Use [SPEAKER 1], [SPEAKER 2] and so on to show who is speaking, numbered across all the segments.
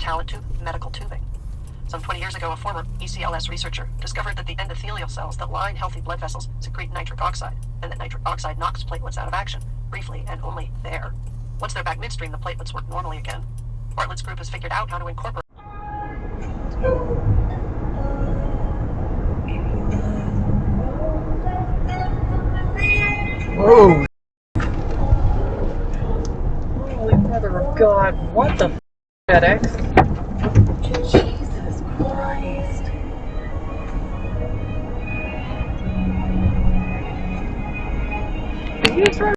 [SPEAKER 1] talent tube, medical tubing. Some 20 years ago, a former ECLS researcher discovered that the endothelial cells that line healthy blood vessels secrete nitric oxide, and that nitric oxide knocks platelets out of action, briefly and only there. Once they're back midstream, the platelets work normally again. Bartlett's group has figured out how to incorporate...
[SPEAKER 2] Whoa! Holy mother of God, what the FedEx? Jesus Christ. Are you trying?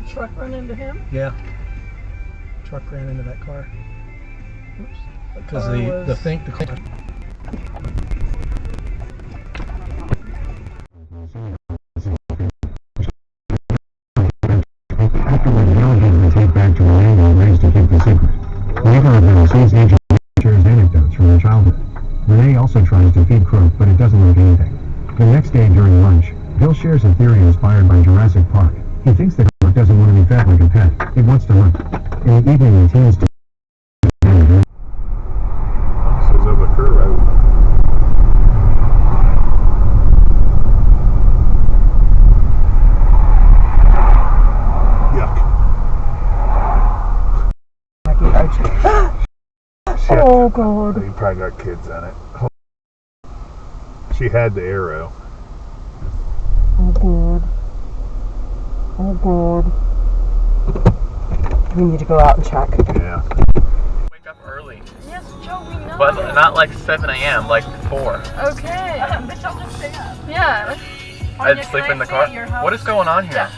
[SPEAKER 2] Truck run into him?
[SPEAKER 3] Yeah. Truck ran into that car. Oops. Because the car.
[SPEAKER 4] Afterward, the alligators were taken back to Orlando and raised to keep the secret. Neither of them sees agent shares anecdotes from their childhood. Renee also tries to feed Croak, but it doesn't work anything. The next day during lunch, Bill shares a theory inspired by Jurassic Park. He thinks that Croak doesn't want to be fed like a pet. It wants to run. In the evening, he teens to
[SPEAKER 5] Promises of a cur road. Yuck.
[SPEAKER 2] Oh God.
[SPEAKER 5] You probably got kids on it. She had the arrow.
[SPEAKER 2] Oh God. Oh God. We need to go out and check.
[SPEAKER 5] Yeah.
[SPEAKER 6] Wake up early.
[SPEAKER 7] Yes, Joe, we know.
[SPEAKER 6] But not like 7 a.m., like 4.
[SPEAKER 7] Okay.
[SPEAKER 1] But y'all just stay up.
[SPEAKER 7] Yeah.
[SPEAKER 6] I'd sleep in the car. What is going on here?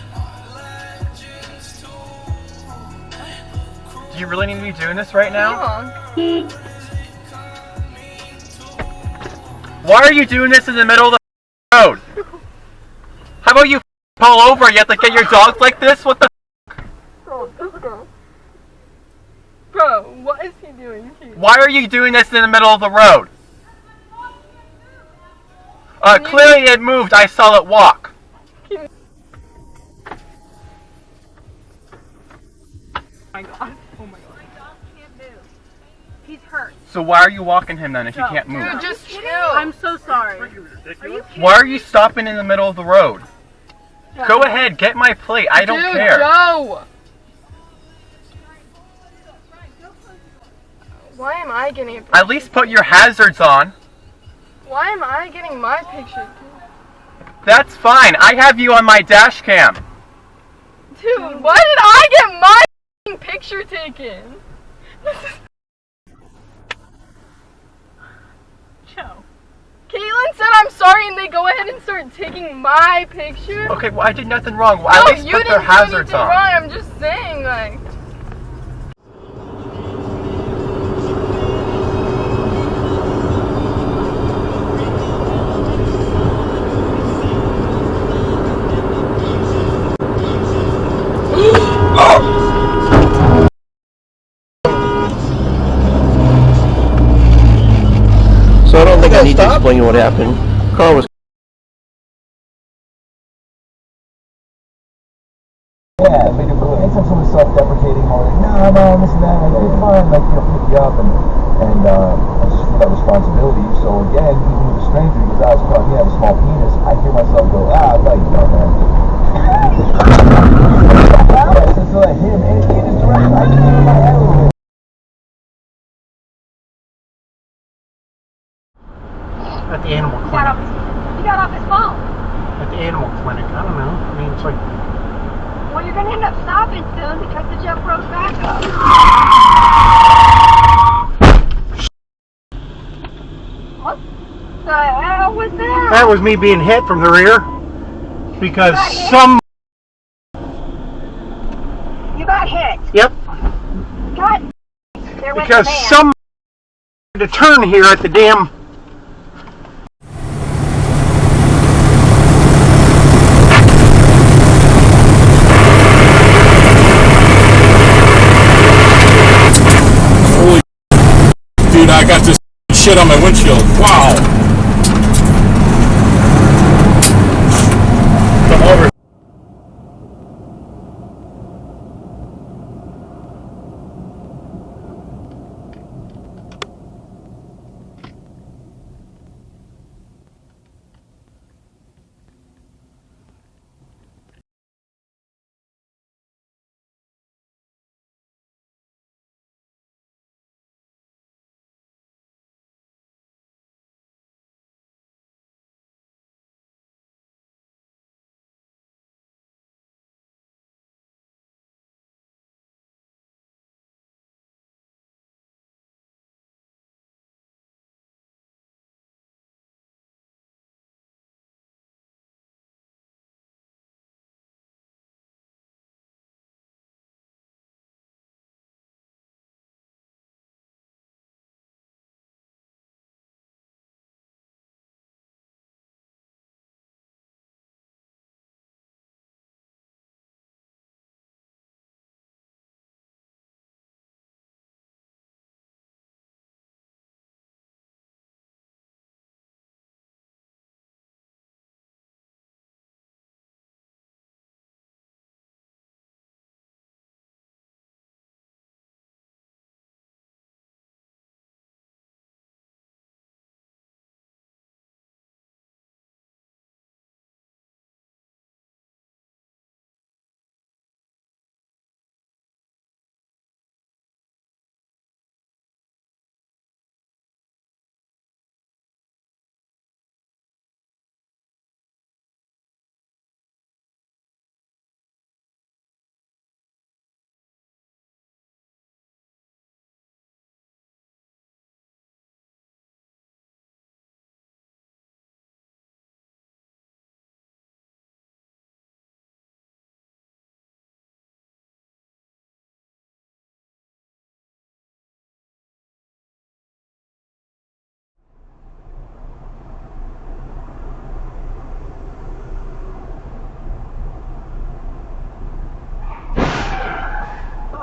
[SPEAKER 6] Do you really need to be doing this right now? Why are you doing this in the middle of the road? How about you pull over? You have to get your dogs like this? What the?
[SPEAKER 7] Bro, what is he doing here?
[SPEAKER 6] Why are you doing this in the middle of the road? Clearly it moved. I saw it walk.
[SPEAKER 7] Oh my God. Oh my God.
[SPEAKER 8] My dog can't move. He's hurt.
[SPEAKER 6] So why are you walking him then if you can't move?
[SPEAKER 7] Dude, just chill.
[SPEAKER 8] I'm so sorry. Are you
[SPEAKER 6] Why are you stopping in the middle of the road? Go ahead, get my plate. I don't care.
[SPEAKER 7] Joe! Why am I getting a picture?
[SPEAKER 6] At least put your hazards on.
[SPEAKER 7] Why am I getting my picture?
[SPEAKER 6] That's fine. I have you on my dash cam.
[SPEAKER 7] Dude, why did I get my picture taken?
[SPEAKER 8] Joe?
[SPEAKER 7] Caitlin said I'm sorry and they go ahead and start taking my picture?
[SPEAKER 6] Okay, well I did nothing wrong. Well,
[SPEAKER 7] No,
[SPEAKER 6] at least
[SPEAKER 7] you
[SPEAKER 6] put their
[SPEAKER 7] didn't do
[SPEAKER 6] hazards
[SPEAKER 7] anything
[SPEAKER 6] on.
[SPEAKER 7] wrong. I'm just saying, like...
[SPEAKER 9] So I don't think I need to explain what happened. Car was.
[SPEAKER 10] Yeah, but anytime someone's self-deprecating or no, this and that, like, it's fine, like, pick you up, and I just feel that responsibility. So again, even with a stranger, because I was calling me, I have a small penis, I hear myself go, I thought you know that. So like him, and in his direction, I can hear in my head a little bit.
[SPEAKER 3] At the animal clinic.
[SPEAKER 8] He got off his phone.
[SPEAKER 3] At the animal clinic. I don't know. I mean, it's like.
[SPEAKER 8] Well, you're going to end up stopping soon because the jet froze back up. What the hell? hell was that?
[SPEAKER 3] That was me being hit from the rear because some.
[SPEAKER 8] You got hit.
[SPEAKER 3] Yep.
[SPEAKER 8] God. There went
[SPEAKER 3] Because
[SPEAKER 8] the man.
[SPEAKER 3] some to turn here at the damn.
[SPEAKER 11] Holy dude, I got this shit on my windshield. Wow. Come over.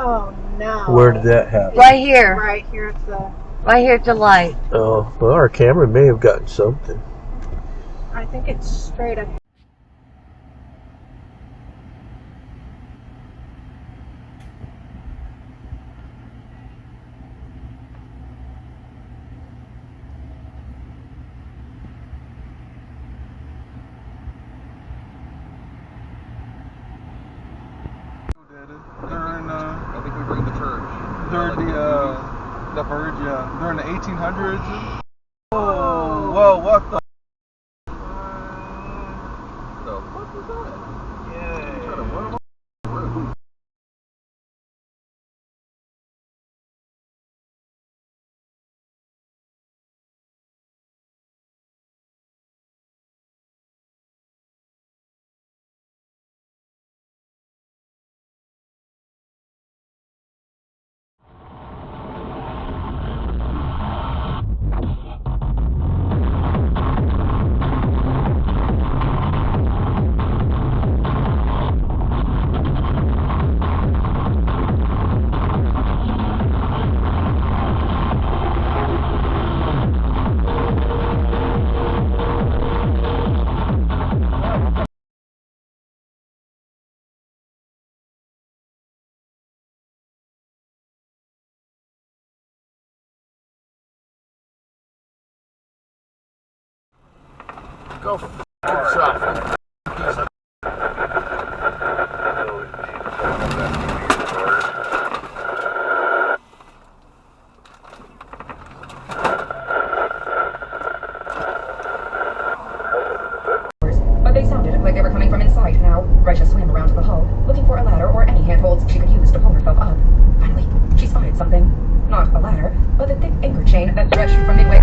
[SPEAKER 2] Oh no.
[SPEAKER 9] Where did that happen?
[SPEAKER 2] Right here. Right here at the. Right here at the light.
[SPEAKER 9] Oh, well, our camera may have gotten something.
[SPEAKER 2] I think it's straight up.
[SPEAKER 12] I think we bring the church. During the Verge, yeah. During the 1800s. Oh, whoa, what the? The fuck was that? Yeah. Trying to run them off.
[SPEAKER 11] Go f yourself.
[SPEAKER 13] But they sounded like they were coming from inside. Now, Risha swam around to the hull, looking for a ladder or any handholds she could use to pull herself up. Finally, she spotted something. Not a ladder, but the thick anchor chain that stretched from midway